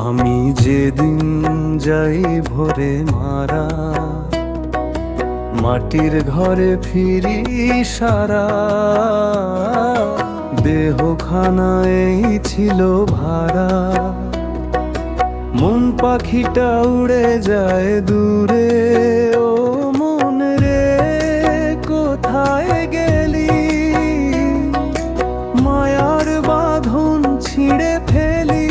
আমি যেদিন যাই ভোরে মারা, মাটির ঘরে ফিরি সারা। দেহখানা এই ছিল ভাড়া, মন পাখিটা উড়ে যায় দূরে। ও মন রে কোথায় গেলি, মায়ার বাঁধন ছিঁড়ে ফেলি।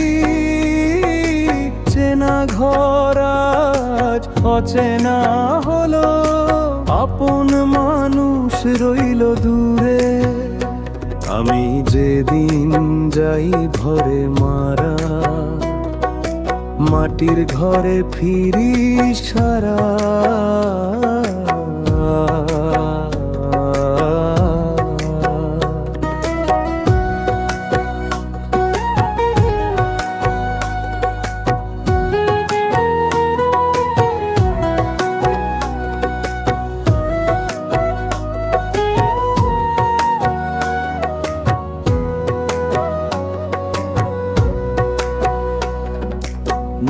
চেনা ঘর আজ অচেনা হলো, আপন মানুষ রইল দূরে। আমি যেদিন যাই ভরে মারা, মাটির ঘরে ফিরি সারা।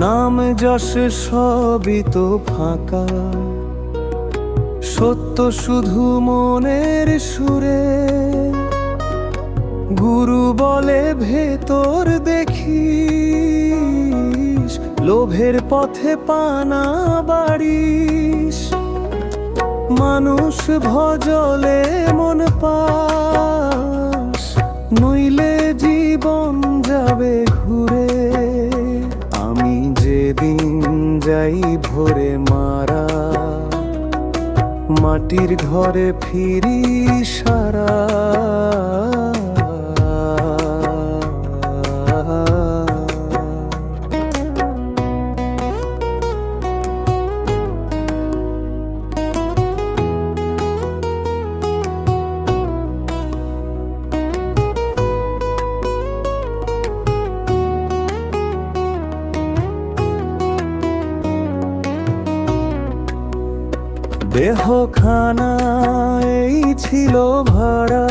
নাম যশ সবই তো ফাঁকা, সত্য শুধু মনের সুরে। গুরু বলে ভেতর দেখিস, লোভের পথে পানা বাড়িস। মানুষ ভজলে মন পাস, নইলে জীবন যাবে ঘুরে। আমি যেদিন যাই ভোরে মারা, মাটির ঘরে ফিরি সারা। দেহখানা এই ছিল ভাড়া,